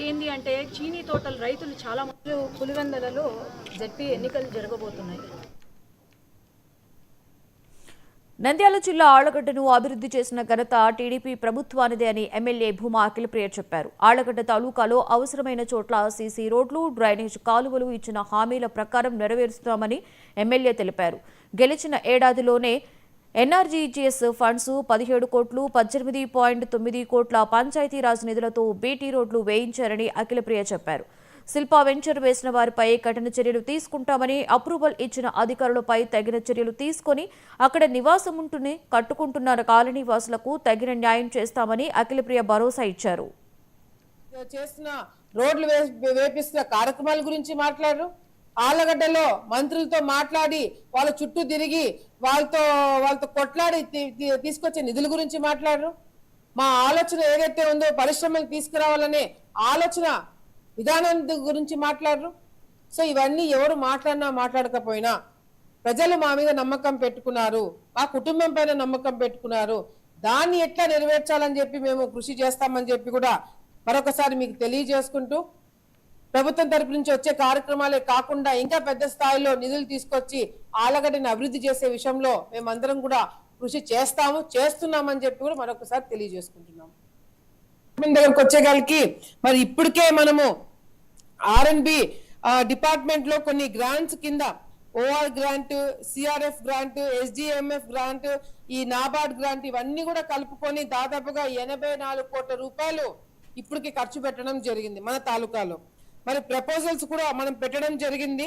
ఏంది అంటే చీనీ తోటల రైతులు చాలా మంది పులివెందలలో జడ్పీ ఎన్నికలు జరగబోతున్నాయి. నంద్యాల జిల్లా ఆళ్లగడ్డను అభివృద్ధి చేసిన ఘనత టీడీపీ ప్రభుత్వానిదే అని ఎమ్మెల్యే భూమా అఖిలప్రియ చెప్పారు. ఆళ్లగడ్డ తాలూకాలో అవసరమైన చోట్ల సీసీ రోడ్లు, డ్రైనేజ్ కాలువలు ఇచ్చిన హామీల ప్రకారం నెరవేరుస్తామని ఎమ్మెల్యే తెలిపారు. గెలిచిన ఏడాదిలోనే ఎన్ఆర్జీజీఎస్ ఫండ్స్ 17 కోట్లు, 18.9 కోట్ల పంచాయతీరాజ్ నిధులతో బీటీ రోడ్లు వేయించారని అఖిలప్రియ చెప్పారు. శిల్పా వెంచర్ వేసిన వారిపై కఠిన చర్యలు తీసుకుంటామని, అప్రూవల్ ఇచ్చిన అధికారులపై తగిన చర్యలు తీసుకుని అక్కడ నివాసం ఉంటూనే కట్టుకుంటున్న కాలనీ వాసులకు తగిన న్యాయం చేస్తామని అఖిలప్రియ భరోసా ఇచ్చారు. చేస్తున్న రోడ్లు వేపిస్తున్న కార్యక్రమాల గురించి మాట్లాడారు. ఆళ్లగడ్డలో మంత్రులతో మాట్లాడి వాళ్ళ చుట్టూ తిరిగి వాళ్ళతో కొట్లాడి తీసుకొచ్చే నిధుల గురించి మాట్లాడరు. మా ఆలోచన ఏదైతే ఉందో పరిశ్రమలు తీసుకురావాలనే ఆలోచన విధానం గురించి మాట్లాడరు. సో ఇవన్నీ ఎవరు మాట్లాడకపోయినా ప్రజలు మా మీద నమ్మకం పెట్టుకున్నారు, మా కుటుంబం పైన నమ్మకం పెట్టుకున్నారు. దాన్ని ఎట్లా నెరవేర్చాలని చెప్పి మేము కృషి చేస్తామని చెప్పి కూడా మరొకసారి మీకు తెలియజేసుకుంటూ, ప్రభుత్వం తరపు నుంచి వచ్చే కార్యక్రమాలే కాకుండా ఇంకా పెద్ద స్థాయిలో నిధులు తీసుకొచ్చి ఆళ్లగడ్డని అభివృద్ధి చేసే విషయంలో మేమందరం కూడా కృషి చేస్తున్నామని చెప్పి కూడా మరొకసారి తెలియజేసుకుంటున్నాము. దగ్గరకు వచ్చేగాలికి మరి ఇప్పటికే మనము R&B డిపార్ట్మెంట్ లో కొన్ని గ్రాంట్స్ కింద OR grant, CRF grant, SDMF grant, ఈ నాబార్డ్ గ్రాంట్ ఇవన్నీ కూడా కలుపుకొని దాదాపుగా 84 కోట్ల రూపాయలు ఇప్పటికి ఖర్చు పెట్టడం జరిగింది మన తాలూకాలో. మరి ప్రపోజల్స్ కూడా మనం పెట్టడం జరిగింది.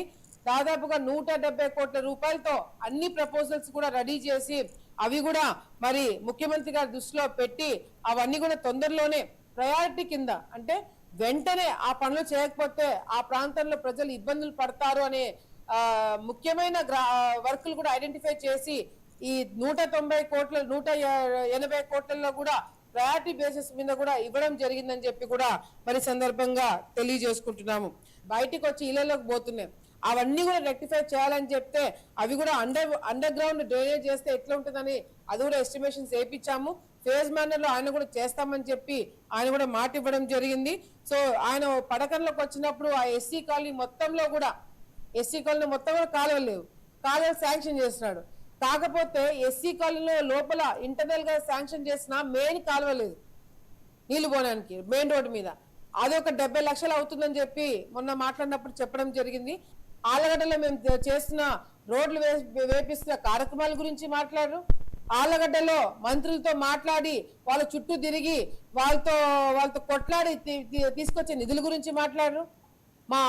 దాదాపుగా 170 కోట్ల రూపాయలతో అన్ని ప్రపోజల్స్ కూడా రెడీ చేసి అవి కూడా మరి ముఖ్యమంత్రి గారి దృష్టిలో పెట్టి అవన్నీ కూడా తొందరలోనే ప్రయారిటీ కింద, అంటే వెంటనే ఆ పనులు చేయకపోతే ఆ ప్రాంతంలో ప్రజలు ఇబ్బందులు పడతారు అనే ముఖ్యమైన వర్కులు కూడా ఐడెంటిఫై చేసి ఈ 190 కోట్ల 180 కోట్లలో కూడా ప్రయారిటీ బేసిస్ మీద కూడా ఇవ్వడం జరిగిందని చెప్పి కూడా మరి సందర్భంగా తెలియజేసుకుంటున్నాము. బయటికి వచ్చి ఇళ్లలోకి పోతున్నాయి, అవన్నీ కూడా రెక్టిఫై చేయాలని చెప్తే అవి కూడా అండర్ గ్రౌండ్ డ్రైనేజ్ చేస్తే ఎట్లా ఉంటుందని అది కూడా ఎస్టిమేషన్స్ వేయించాము. ఫేజ్ మేనర్ లో ఆయన కూడా చేస్తామని చెప్పి ఆయన కూడా మాట ఇవ్వడం జరిగింది. సో ఆయన పడకల్లోకి వచ్చినప్పుడు ఆ ఎస్సీ కాలనీ మొత్తంలో కూడా కాలువలు లేవు, కాలువలు శాంక్షన్ చేస్తున్నాడు. కాకపోతే ఎస్సీ కాలనీలో లోపల ఇంటర్నల్ గా శాంక్షన్ చేసిన మెయిన్ కాలువ లేదు నీళ్లు పోవడానికి మెయిన్ రోడ్డు మీద. అది ఒక 70 లక్షలు అవుతుందని చెప్పి మొన్న మాట్లాడినప్పుడు చెప్పడం జరిగింది. ఆళ్లగడ్డలో మేము చేస్తున్న రోడ్లు వేపిస్తున్న కార్యక్రమాల గురించి మాట్లాడరు. ఆళ్లగడ్డలో మంత్రులతో మాట్లాడి వాళ్ళ చుట్టూ తిరిగి వాళ్ళతో కొట్లాడి తీసుకొచ్చే నిధుల గురించి మాట్లాడరు. మా